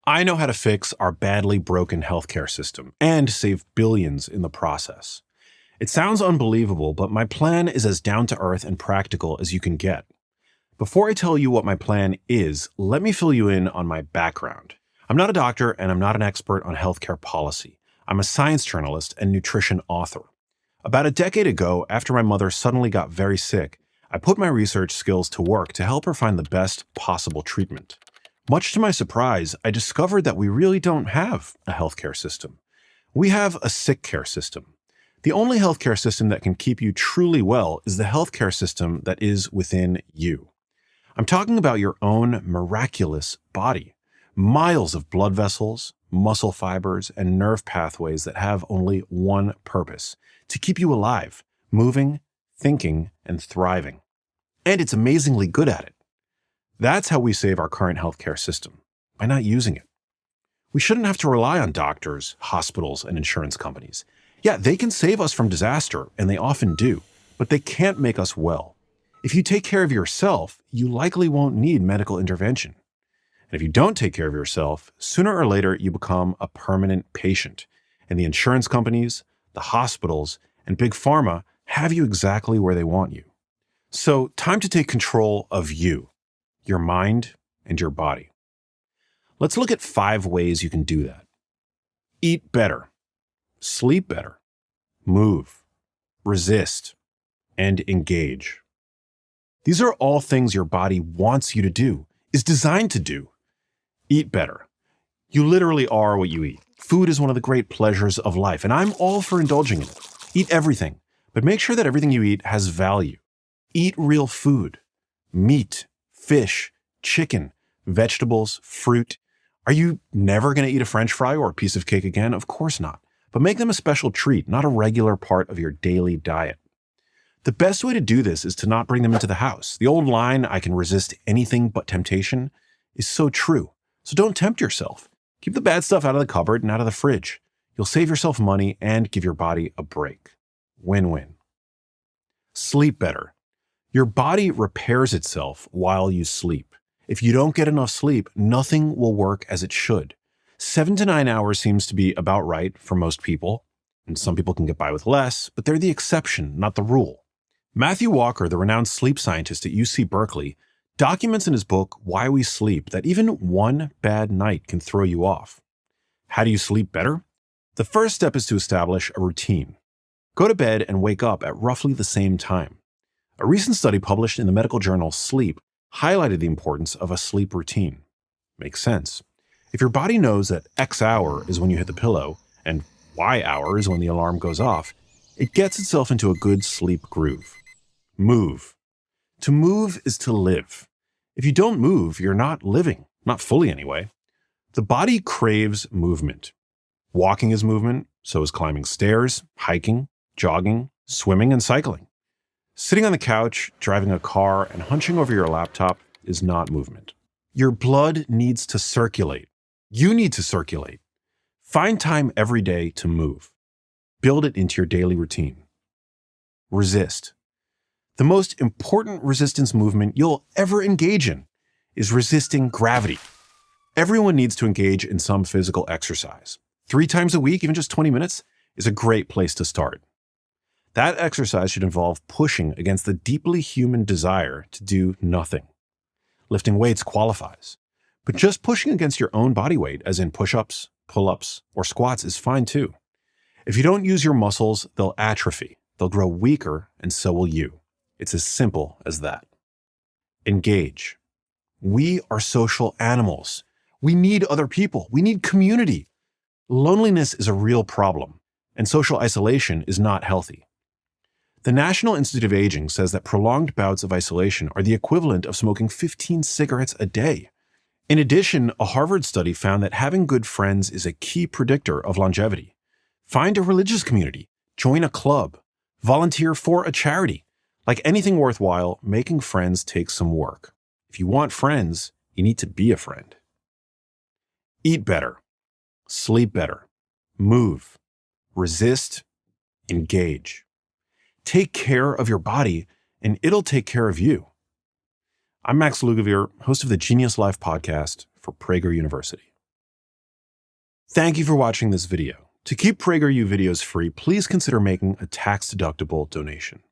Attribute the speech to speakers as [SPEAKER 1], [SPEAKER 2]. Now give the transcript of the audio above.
[SPEAKER 1] I know how to fix our badly broken healthcare system and save billions in the process. It sounds unbelievable, but my plan is as down to earth and practical as you can get. Before I tell you what my plan is, let me fill you in on my background. I'm not a doctor and I'm not an expert on healthcare policy. I'm a science journalist and nutrition author. About a decade ago, after my mother suddenly got very sick, I put my research skills to work to help her find the best possible treatment. Much to my surprise, I discovered that we really don't have a healthcare system. We have a sick care system. The only healthcare system that can keep you truly well is the healthcare system that is within you. I'm talking about your own miraculous body. Miles of blood vessels, muscle fibers, and nerve pathways that have only one purpose: to keep you alive, moving, thinking, and thriving. And it's amazingly good at it. That's how we save our current healthcare system, by not using it. We shouldn't have to rely on doctors, hospitals, and insurance companies. Yeah, they can save us from disaster, and they often do, but they can't make us well. If you take care of yourself, you likely won't need medical intervention. And if you don't take care of yourself, sooner or later you become a permanent patient, and the insurance companies, the hospitals, and big pharma have you exactly where they want you. So, time to take control of you, your mind, and your body. Let's look at 5 ways you can do that. Eat better, sleep better, move, resist, and engage. These are all things your body wants you to do, is designed to do. Eat better. You literally are what you eat. Food is one of the great pleasures of life, and I'm all for indulging in it. Eat everything, but make sure that everything you eat has value. Eat real food, meat, fish, chicken, vegetables, fruit. Are you never going to eat a French fry or a piece of cake again? Of course not. But make them a special treat, not a regular part of your daily diet. The best way to do this is to not bring them into the house. The old line, "I can resist anything but temptation," is so true. So don't tempt yourself. Keep the bad stuff out of the cupboard and out of the fridge. You'll save yourself money and give your body a break. Win-win. Sleep better. Your body repairs itself while you sleep. If you don't get enough sleep, nothing will work as it should. 7 to 9 hours seems to be about right for most people, and some people can get by with less, but they're the exception, not the rule. Matthew Walker, the renowned sleep scientist at UC Berkeley, documents in his book, Why We Sleep, that even one bad night can throw you off. How do you sleep better? The first step is to establish a routine. Go to bed and wake up at roughly the same time. A recent study published in the medical journal Sleep highlighted the importance of a sleep routine. Makes sense. If your body knows that X hour is when you hit the pillow and Y hour is when the alarm goes off, it gets itself into a good sleep groove. Move. To move is to live. If you don't move, you're not living, not fully anyway. The body craves movement. Walking is movement, so is climbing stairs, hiking, jogging, swimming, and cycling. Sitting on the couch, driving a car, and hunching over your laptop is not movement. Your blood needs to circulate. You need to circulate. Find time every day to move. Build it into your daily routine. Resist. The most important resistance movement you'll ever engage in is resisting gravity. Everyone needs to engage in some physical exercise. 3 times a week, even just 20 minutes, is a great place to start. That exercise should involve pushing against the deeply human desire to do nothing. Lifting weights qualifies, but just pushing against your own body weight, as in push-ups, pull-ups, or squats, is fine too. If you don't use your muscles, they'll atrophy, they'll grow weaker, and so will you. It's as simple as that. Engage. We are social animals. We need other people. We need community. Loneliness is a real problem, and social isolation is not healthy. The National Institute of Aging says that prolonged bouts of isolation are the equivalent of smoking 15 cigarettes a day. In addition, a Harvard study found that having good friends is a key predictor of longevity. Find a religious community, join a club, volunteer for a charity. Like anything worthwhile, making friends takes some work. If you want friends, you need to be a friend. Eat better, sleep better, move, resist, engage. Take care of your body, and it'll take care of you. I'm Max Lugavere, host of the Genius Life podcast for Prager University. Thank you for watching this video. To keep PragerU videos free, please consider making a tax-deductible donation.